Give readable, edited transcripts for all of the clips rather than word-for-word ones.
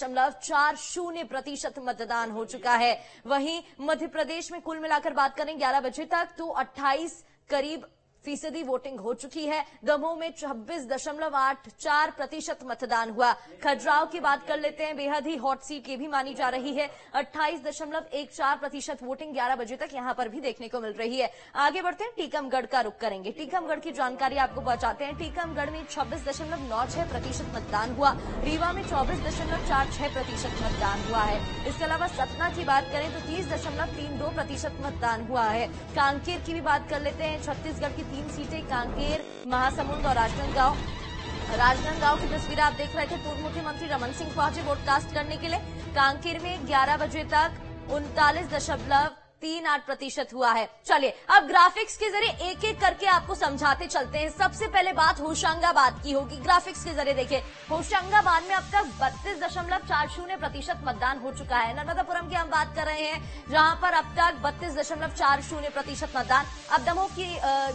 %40% मतदान हो चुका है। वहीं मध्य प्रदेश में कुल मिलाकर बात करें 11 बजे तक तो 28 करीब फीसदी वोटिंग हो चुकी है। दमोह में 26.84% मतदान हुआ। खजुराहो की बात कर लेते हैं, बेहद ही हॉट सीट ये भी मानी जा रही है। 28.14% वोटिंग 11 बजे तक यहां पर भी देखने को मिल रही है। आगे बढ़ते हैं, टीकमगढ़ का रुख करेंगे। टीकमगढ़ की जानकारी आपको पहुंचाते हैं। टीकमगढ़ में 26.96% मतदान हुआ। रीवा में 24.46% मतदान हुआ है। इसके अलावा सतना की बात करें तो 30.32% मतदान हुआ है। कांकेर की भी बात कर लेते हैं। छत्तीसगढ़ की 3 सीटें कांकेर, महासमुंद और राजनांदगांव की तस्वीर आप देख रहे थे। पूर्व मुख्यमंत्री रमन सिंह पहुंचे वोट कास्ट करने के लिए। कांकेर में 11 बजे तक 39.38% हुआ है। चलिए अब ग्राफिक्स के जरिए एक एक करके आपको समझाते चलते हैं। सबसे पहले बात होशंगाबाद की होगी। ग्राफिक्स के जरिए देखिए, होशंगाबाद में अब तक 32.40% मतदान हो चुका है। नर्मदापुरम की हम बात कर रहे हैं, जहां पर अब तक 32.40% मतदान। अब दमोह की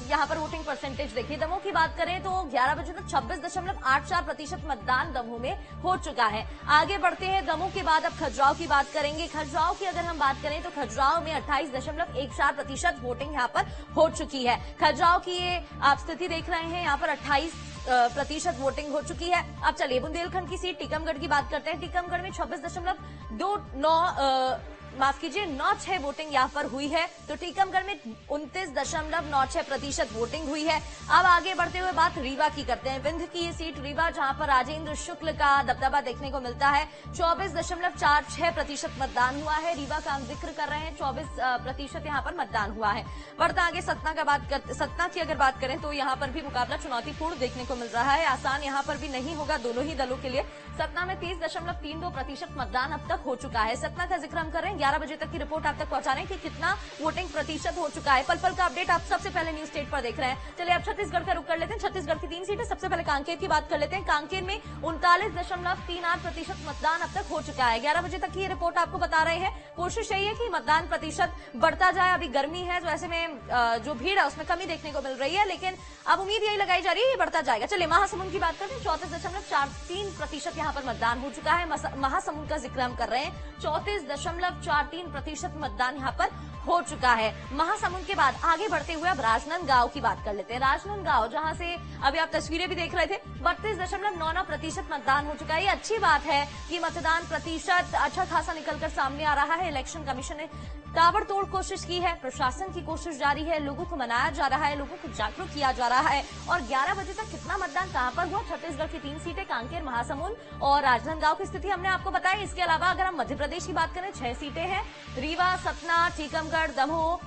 यहां पर वोटिंग परसेंटेज देखिए। दमोह की बात करें तो 11 बजे तक 26.84% मतदान दमोह में हो चुका है। आगे बढ़ते हैं, दमोह के बाद अब खजुराहो की बात करेंगे। खजुराहो की अगर हम बात करें तो खजुराहो में 28.14% वोटिंग यहां पर हो चुकी है। खजुराहो की ये आप स्थिति देख रहे हैं, यहां पर 28% वोटिंग हो चुकी है। अब चलिए बुंदेलखंड की सीट टीकमगढ़ की बात करते हैं। टीकमगढ़ में 26.96 वोटिंग यहां पर हुई है। तो टीकमगढ़ में 29.96% वोटिंग हुई है। अब आगे बढ़ते हुए बात रीवा की करते हैं। विंध्य की ये सीट रीवा, जहां पर राजेंद्र शुक्ल का दबदबा देखने को मिलता है। 24.46% मतदान हुआ है। रीवा का हम जिक्र कर रहे हैं, 24% यहां पर मतदान हुआ है। बढ़ता आगे सतना की अगर बात करें तो यहां पर भी मुकाबला चुनौतीपूर्ण देखने को मिल रहा है। आसान यहां पर भी नहीं होगा दोनों ही दलों के लिए। सतना में 30.32% मतदान अब तक हो चुका है। सतना का जिक्र हम कर रहे हैं, 11 बजे तक की रिपोर्ट आप तक पहुंचा रहे हैं कि कितना वोटिंग प्रतिशत हो चुका है। पल पल का अपडेट आप सबसे पहले न्यूज स्टेट पर देख रहे हैं। चलिए अब छत्तीसगढ़ का रुख कर लेते हैं। छत्तीसगढ़ की 3 सीटें। सबसे पहले कांकेर की बात कर लेते हैं। कांकेर में 39.38% मतदान अब तक हो चुका है। 11 बजे तक की ये रिपोर्ट आपको बता रहे हैं। कोशिश यही है कि मतदान प्रतिशत बढ़ता जाए। अभी गर्मी है तो ऐसे में जो भीड़ है उसमें कमी देखने को मिल रही है, लेकिन अब उम्मीद यही लगाई जा रही है ये बढ़ता जाएगा। चलिए महासमुंद की बात करते हैं। 34.43% यहां पर मतदान हो चुका है। महासमुंद का जिक्र हम कर रहे हैं। 34.43% मतदान यहां पर हो चुका है। महासमुंद के बाद आगे बढ़ते हुए अब राजनांदगांव की बात कर लेते हैं। राजनांदगांव, जहां से अभी आप तस्वीरें भी देख रहे थे, 32.99% मतदान हो चुका है। ये अच्छी बात है कि मतदान प्रतिशत अच्छा खासा निकलकर सामने आ रहा है। इलेक्शन कमीशन ने ताबड़तोड़ कोशिश की है, प्रशासन की कोशिश जारी है, लोगों को मनाया जा रहा है, लोगों को जागरूक किया जा रहा है। और 11 बजे तक कितना मतदान कहां पर हुआ? छत्तीसगढ़ की 3 सीटें कांकेर, महासमुंद और राजनांदगांव की स्थिति हमने आपको बताई। इसके अलावा अगर हम मध्य प्रदेश की बात करें, 6 सीटें हैं। रीवा, सतना, टीकमगढ़, दमोह,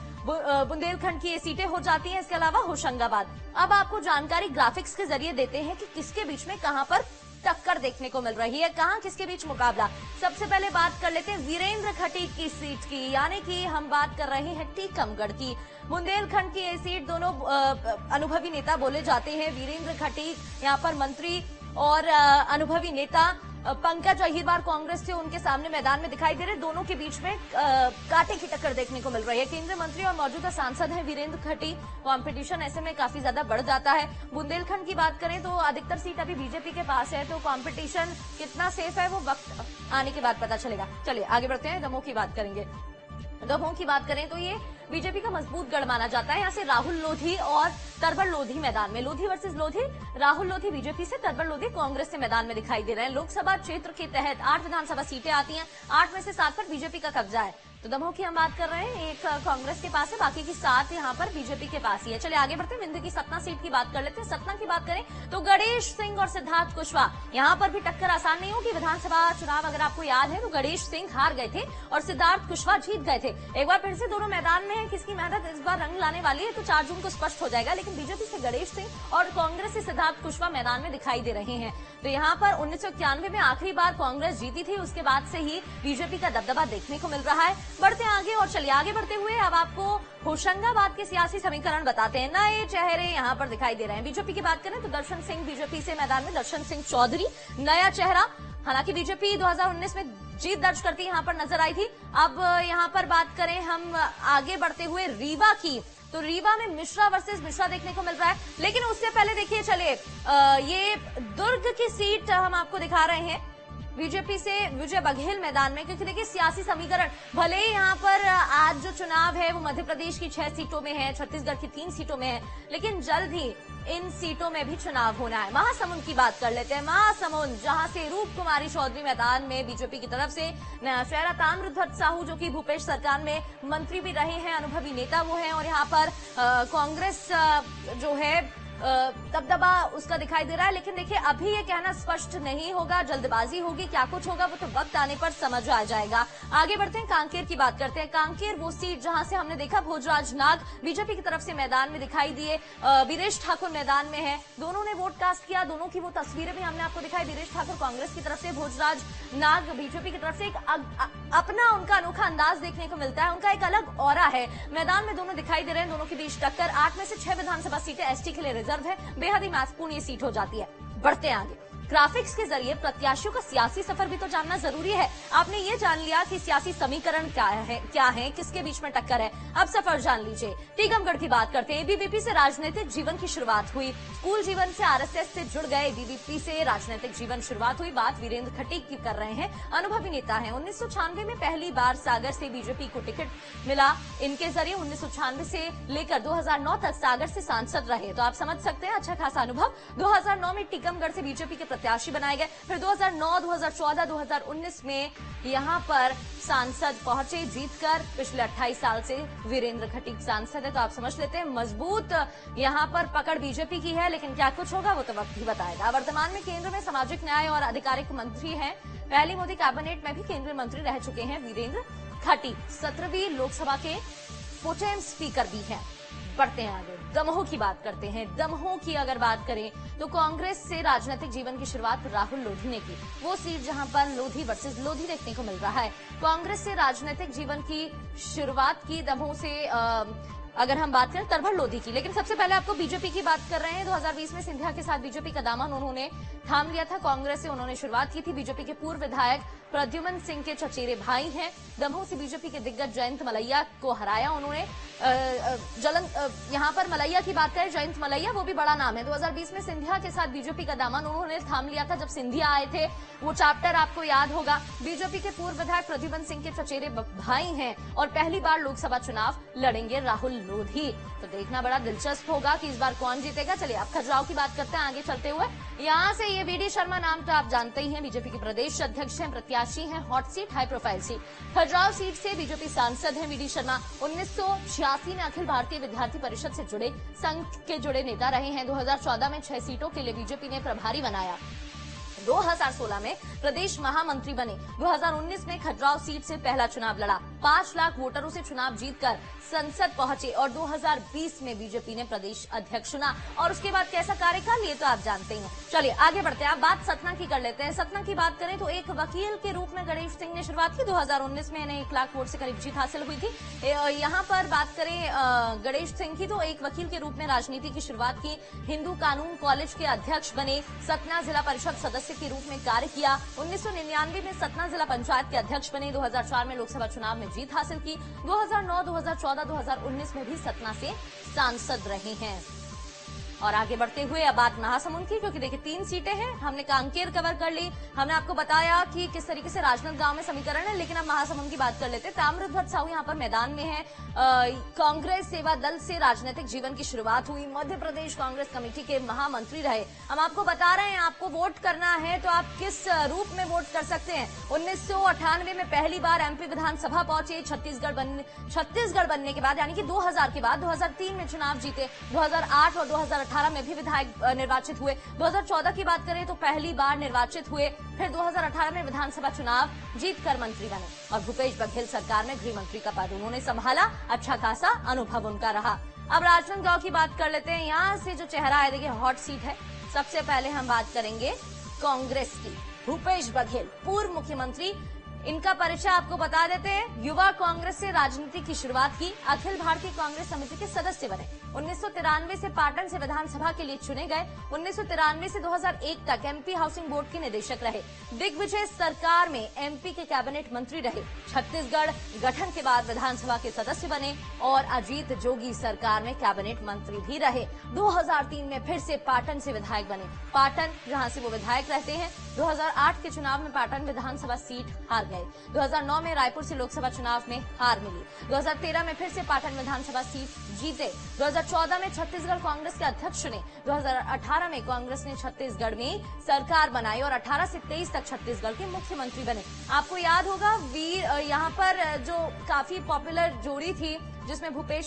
बुंदेलखंड की ये सीटें हो जाती हैं। इसके अलावा होशंगाबाद। अब आपको जानकारी ग्राफिक्स के जरिए देते हैं कि किसके बीच में कहां पर टक्कर देखने को मिल रही है, कहां किसके बीच मुकाबला। सबसे पहले बात कर लेते हैं वीरेंद्र खटीक की सीट की, यानी कि हम बात कर रहे हैं टीकमगढ़ की। बुंदेलखंड की ये सीट, दोनों अनुभवी नेता बोले जाते हैं। वीरेंद्र खटीक यहाँ पर मंत्री और अनुभवी नेता पंकज अहिरवार कांग्रेस से उनके सामने मैदान में दिखाई दे रहे। दोनों के बीच में कांटे की टक्कर देखने को मिल रही है। केंद्रीय मंत्री और मौजूदा सांसद हैं वीरेंद्र खटीक। कंपटीशन ऐसे में काफी ज्यादा बढ़ जाता है। बुंदेलखंड की बात करें तो अधिकतर सीट अभी बीजेपी के पास है, तो कंपटीशन कितना सेफ है वो वक्त आने के बाद पता चलेगा। चलिए आगे बढ़ते हैं, दमोह की बात करेंगे। दमोह की बात करें तो ये बीजेपी का मजबूत गढ़ माना जाता है। यहाँ से राहुल लोधी और तरबर लोधी मैदान में, लोधी वर्सेस लोधी। राहुल लोधी बीजेपी से, तरबर लोधी कांग्रेस से मैदान में दिखाई दे रहे हैं। लोकसभा क्षेत्र के तहत 8 विधानसभा सीटें आती हैं। 8 में से 7 पर बीजेपी का कब्जा है। तो दमोह की हम बात कर रहे हैं, एक कांग्रेस के पास है, बाकी की 7 यहाँ पर बीजेपी के पास ही है। चलिए आगे बढ़ते हैं, विंध्य की सतना सीट की बात कर लेते हैं। सतना की बात करें तो गणेश सिंह और सिद्धार्थ कुशवाहा, यहाँ पर भी टक्कर आसान नहीं होगी। विधानसभा चुनाव अगर आपको याद है तो गणेश सिंह हार गए थे और सिद्धार्थ कुशवाहा जीत गए थे। एक बार फिर से दोनों मैदान में है, किसकी मेहनत इस बार रंग लाने वाली है तो 4 जून को स्पष्ट हो जाएगा। लेकिन बीजेपी से गणेश सिंह और कांग्रेस से सिद्धार्थ कुशवाहा मैदान में दिखाई दे रहे हैं। तो यहाँ पर 1991 में आखिरी बार कांग्रेस जीती थी, उसके बाद से ही बीजेपी का दबदबा देखने को मिल रहा है। बढ़ते आगे और चलिए आगे बढ़ते हुए अब आपको होशंगाबाद के सियासी समीकरण बताते हैं। नए चेहरे यहाँ पर दिखाई दे रहे हैं। बीजेपी की बात करें तो दर्शन सिंह बीजेपी से मैदान में, दर्शन सिंह चौधरी नया चेहरा। हालांकि बीजेपी 2019 में जीत दर्ज करती यहाँ पर नजर आई थी। अब यहाँ पर बात करें हम आगे बढ़ते हुए रीवा की, तो रीवा में मिश्रा वर्सेस मिश्रा देखने को मिल रहा है। लेकिन उससे पहले देखिए, चलिए ये दुर्ग की सीट हम आपको दिखा रहे हैं। बीजेपी से विजय बघेल मैदान में, क्योंकि देखिए सियासी समीकरण भले ही यहाँ पर आज जो चुनाव है वो मध्य प्रदेश की 6 सीटों में है, छत्तीसगढ़ की 3 सीटों में है, लेकिन जल्द ही इन सीटों में भी चुनाव होना है। महासमुंद की बात कर लेते हैं। महासमुंद, जहां से रूप कुमारी चौधरी मैदान में बीजेपी की तरफ से, नया चेहरा ताम्रध्वज साहू जो कि भूपेश सरकार में मंत्री भी रहे हैं, अनुभवी नेता वो हैं, और यहाँ पर कांग्रेस जो है दबदबा उसका दिखाई दे रहा है। लेकिन देखिए अभी ये कहना स्पष्ट नहीं होगा, जल्दबाजी होगी, क्या कुछ होगा वो तो वक्त आने पर समझ आ जाएगा। आगे बढ़ते हैं, कांकेर की बात करते हैं। कांकेर वो सीट जहां से हमने देखा भोजराज नाग बीजेपी की तरफ से मैदान में दिखाई दिए, वीरेश ठाकुर मैदान में है, दोनों ने वोट कास्ट किया, दोनों की वो तस्वीरें भी हमने आपको दिखाई। वीरेश ठाकुर कांग्रेस की तरफ से, भोजराज नाग बीजेपी की तरफ से। एक अपना उनका अनोखा अंदाज देखने को मिलता है, उनका एक अलग ऑरा है। मैदान में दोनों दिखाई दे रहे हैं, दोनों के बीच टक्कर। 8 में से 6 विधानसभा सीटें एसटी के लिए रिजर्व है, बेहद ही महत्वपूर्ण ये सीट हो जाती है। बढ़ते हैं आगे। ग्राफिक्स के जरिए प्रत्याशियों का सियासी सफर भी तो जानना जरूरी है। आपने ये जान लिया कि सियासी समीकरण क्या है, किसके बीच में टक्कर है, अब सफर जान लीजिए। टीकमगढ़ की बात करते हैं। एबीवीपी से राजनीतिक जीवन की शुरुआत हुई, स्कूल जीवन से आरएसएस से जुड़ गए, एबीवीपी से राजनीतिक जीवन शुरुआत हुई। बात वीरेंद्र खटीक की कर रहे हैं, अनुभवी नेता है। 1996 में पहली बार सागर से बीजेपी को टिकट मिला, इनके जरिए 1996 से लेकर 2009 तक सागर से सांसद रहे, तो आप समझ सकते हैं अच्छा खासा अनुभव। 2009 में टीकमगढ़ से बीजेपी के प्रत्याशी बनाए गए, फिर 2009, 2014, 2019 में यहां पर सांसद पहुंचे जीतकर। पिछले 28 साल से वीरेंद्र खटीक सांसद है, तो आप समझ लेते हैं मजबूत यहां पर पकड़ बीजेपी की है। लेकिन क्या कुछ होगा वो तो वक्त ही बताएगा। वर्तमान में केंद्र में सामाजिक न्याय और आधिकारिक मंत्री हैं, पहली मोदी कैबिनेट में भी केंद्रीय मंत्री रह चुके हैं वीरेंद्र खटीक। 17वीं लोकसभा के प्रोटेम स्पीकर भी हैं। बढ़ते हैं आगे, दमोह की बात करते हैं। दमोह की अगर बात करें तो कांग्रेस से राजनीतिक जीवन की शुरुआत राहुल लोधी ने की, वो सीट जहां पर लोधी वर्सेस लोधी देखने को मिल रहा है। कांग्रेस से राजनीतिक जीवन की शुरुआत की दमोह से अगर हम बात करें तरभर लोधी की। लेकिन सबसे पहले आपको बीजेपी की बात कर रहे हैं। 2020 में सिंधिया के साथ बीजेपी का दामन उन्होंने थाम लिया था, कांग्रेस से उन्होंने शुरुआत की थी। बीजेपी के पूर्व विधायक प्रद्युमन सिंह के चचेरे भाई हैं। दमोह से बीजेपी के दिग्गज जयंत मलैया को हराया उन्होंने। यहां पर मलैया की बात करें, जयंत मलैया, वो भी बड़ा नाम है। 2020 में सिंधिया के साथ बीजेपी का दामन उन्होंने थाम लिया था जब सिंधिया आए थे, वो चैप्टर आपको याद होगा। बीजेपी के पूर्व विधायक प्रद्युमन सिंह के चचेरे भाई हैं और पहली बार लोकसभा चुनाव लड़ेंगे राहुल लोधी। तो देखना बड़ा दिलचस्प होगा कि इस बार कौन जीतेगा। चलिए अब खजुराहो की बात करते हैं आगे चलते हुए। यहाँ से ये वीडी शर्मा नाम तो आप जानते ही हैं, बीजेपी के प्रदेश अध्यक्ष हैं, प्रत्याशी हैं, hot seat, high profile seat. Khajuraho seat से बीजेपी सांसद हैं वीडी शर्मा। 1986 में अखिल भारतीय विद्यार्थी परिषद से जुड़े संघ के जुड़े नेता रहे हैं। 2014 में 6 सीटों के लिए बीजेपी ने प्रभारी बनाया। 2016 में प्रदेश महामंत्री बने। 2019 में खजुराहो सीट से पहला चुनाव लड़ा, 5 लाख वोटरों से चुनाव जीतकर संसद पहुंचे और 2020 में बीजेपी ने प्रदेश अध्यक्ष चुना। और उसके बाद कैसा कार्यकाल, ये तो आप जानते हैं। चलिए आगे बढ़ते हैं, आप बात सतना की कर लेते हैं। सतना की बात करें तो एक वकील के रूप में गणेश सिंह ने शुरुआत की। 2019 में इन्हें 1 लाख वोट से करीब जीत हासिल हुई थी। यहाँ पर बात करें गणेश सिंह की तो एक वकील के रूप में राजनीति की शुरुआत की। हिंदू कानून कॉलेज के अध्यक्ष बने, सतना जिला परिषद सदस्य के रूप में कार्य किया। 1999 में सतना जिला पंचायत के अध्यक्ष बने। 2004 में लोकसभा चुनाव में जीत हासिल की। 2009, 2014, 2019 में भी सतना से सांसद रहे हैं। और आगे बढ़ते हुए अब बात महासमुंद की, क्योंकि देखिए 3 सीटें हैं। हमने कांकेर कवर कर ली, हमने आपको बताया कि किस तरीके से राजनांदगांव में समीकरण है, लेकिन अब महासमुंद की बात कर लेते हैं। ताम्रध्वज साहू यहाँ पर मैदान में है। कांग्रेस सेवा दल से राजनीतिक जीवन की शुरुआत हुई, मध्य प्रदेश कांग्रेस कमेटी के महामंत्री रहे। हम आपको बता रहे हैं, आपको वोट करना है तो आप किस रूप में वोट कर सकते हैं। 1998 में पहली बार एमपी विधानसभा पहुंचे। छत्तीसगढ़ बनने के बाद यानी कि 2000 के बाद 2003 में चुनाव जीते। 2008 और 2018 में भी विधायक निर्वाचित हुए। 2014 की बात करें तो पहली बार निर्वाचित हुए, फिर 2018 में विधानसभा चुनाव जीतकर मंत्री बने और भूपेश बघेल सरकार में गृह मंत्री का पद उन्होंने संभाला। अच्छा खासा अनुभव उनका रहा। अब राजनांदगांव की बात कर लेते हैं। यहाँ से जो चेहरा है, देखिए हॉट सीट है। सबसे पहले हम बात करेंगे कांग्रेस की। भूपेश बघेल पूर्व मुख्यमंत्री इनका परिचय आपको बता देते हैं। युवा कांग्रेस से राजनीति की शुरुआत की, अखिल भारतीय कांग्रेस समिति के सदस्य बने। 1993 से पाटन से विधानसभा के लिए चुने गए। 1993 से 2001 तक एमपी हाउसिंग बोर्ड के निदेशक रहे। दिग्विजय सरकार में एमपी के कैबिनेट मंत्री रहे। छत्तीसगढ़ गठन के बाद विधानसभा के सदस्य बने और अजीत जोगी सरकार में कैबिनेट मंत्री भी रहे। 2003 में फिर से पाटन से विधायक बने। पाटन जहां से वो विधायक रहते हैं। 2008 के चुनाव में पाटन विधानसभा सीट हार गए। 2009 में रायपुर से लोकसभा चुनाव में हार मिली। 2013 में फिर से पाटन विधानसभा सीट जीते। 2014 में छत्तीसगढ़ कांग्रेस के अध्यक्ष चुने। 2018 में कांग्रेस ने छत्तीसगढ़ में सरकार बनाई और 18 से 23 तक छत्तीसगढ़ के मुख्यमंत्री बने। आपको याद होगा वीर यहाँ पर जो काफी पॉपुलर जोड़ी थी जिसमें भूपेश